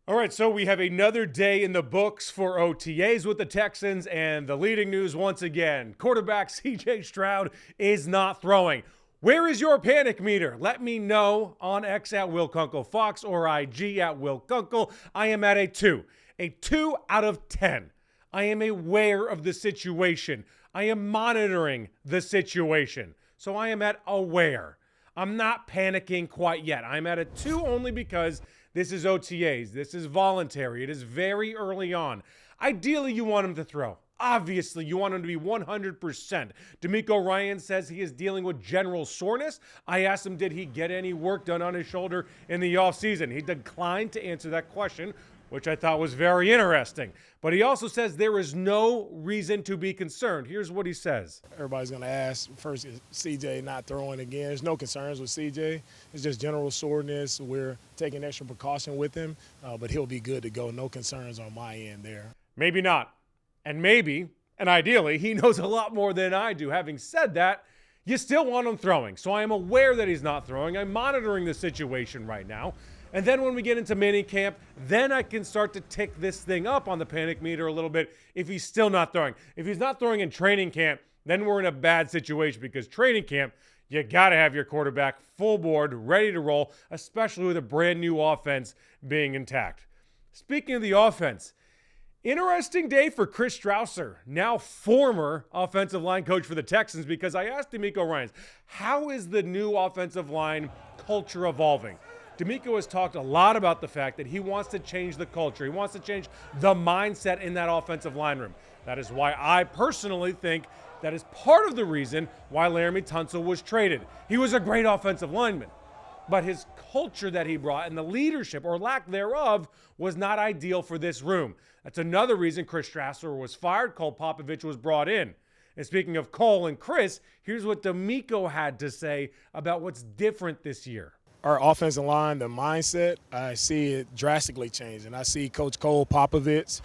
All right, so we have another day in the books for OTAs with the Texans, and the leading news once again, quarterback CJ Stroud is not throwing. Where is your panic meter? Let me know on X at Will Kunkel Fox or IG at Will Kunkel. I am at a 2 out of 10. I am aware of the situation. I am monitoring the situation. So I am at aware. I'm not panicking quite yet. I'm at a 2 only because this is OTAs. This is voluntary. It is very early on. Ideally, you want him to throw. Obviously, you want him to be 100%. DeMeco Ryans says he is dealing with general soreness. I asked him, did he get any work done on his shoulder in the offseason? He declined to answer that question, which I thought was very interesting. But he also says there is no reason to be concerned. Here's what he says. Everybody's going to ask, first, is CJ not throwing again? There's no concerns with CJ. It's just general soreness. We're taking extra precaution with him, but he'll be good to go. No concerns on my end there. Maybe not. And maybe, and ideally, he knows a lot more than I do. Having said that, you still want him throwing. So I am aware that he's not throwing. I'm monitoring the situation right now. And then when we get into minicamp, then I can start to tick this thing up on the panic meter a little bit if he's still not throwing. If he's not throwing in training camp, then we're in a bad situation because training camp, you got to have your quarterback full board, ready to roll, especially with a brand new offense being intact. Speaking of the offense, interesting day for Chris Strausser, now former offensive line coach for the Texans, because I asked DeMeco Ryans, how is the new offensive line culture evolving? DeMeco has talked a lot about the fact that he wants to change the culture. He wants to change the mindset in that offensive line room. That is why I personally think that is part of the reason why Laremy Tunsil was traded. He was a great offensive lineman, but his culture that he brought and the leadership or lack thereof was not ideal for this room. That's another reason Chris Strausser was fired. Cole Popovich was brought in. And speaking of Cole and Chris, here's what DeMeco had to say about what's different this year. Our offensive line, the mindset, I see it drastically changing. I see Coach Cole Popovich,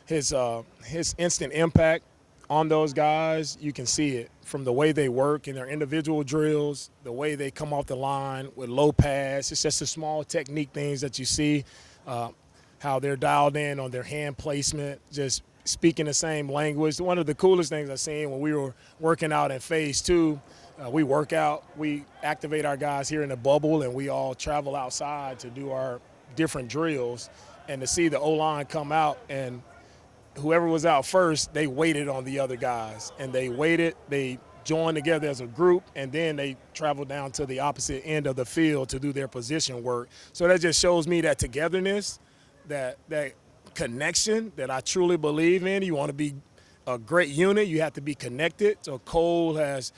his instant impact on those guys. You can see it from the way they work in their individual drills, the way they come off the line with low pass. It's just the small technique things that you see, how they're dialed in on their hand placement, just speaking the same language. One of the coolest things I've seen when we were working out in phase 2, we work out, we activate our guys here in the bubble, and we all travel outside to do our different drills. And to see the O-line come out and whoever was out first, they waited on the other guys. And they waited, they joined together as a group, and then they traveled down to the opposite end of the field to do their position work. So that just shows me that togetherness, that connection that I truly believe in. You want to be a great unit, you have to be connected. So Cole has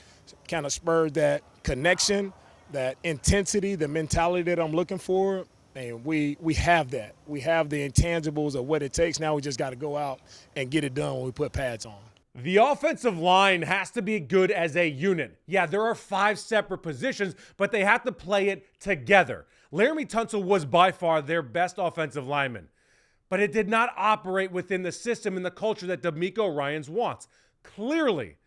kind of spurred that connection, that intensity, the mentality that I'm looking for. And we have that. We have the intangibles of what it takes. Now we just got to go out and get it done when we put pads on. The offensive line has to be good as a unit. Yeah, there are 5 separate positions, but they have to play it together. Laremy Tunsil was by far their best offensive lineman, but it did not operate within the system and the culture that DeMeco Ryans wants, clearly.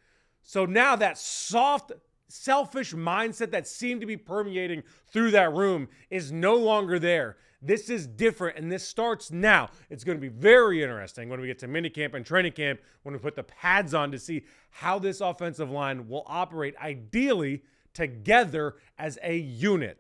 So now that soft, selfish mindset that seemed to be permeating through that room is no longer there. This is different, and this starts now. It's going to be very interesting when we get to minicamp and training camp, when we put the pads on to see how this offensive line will operate ideally together as a unit.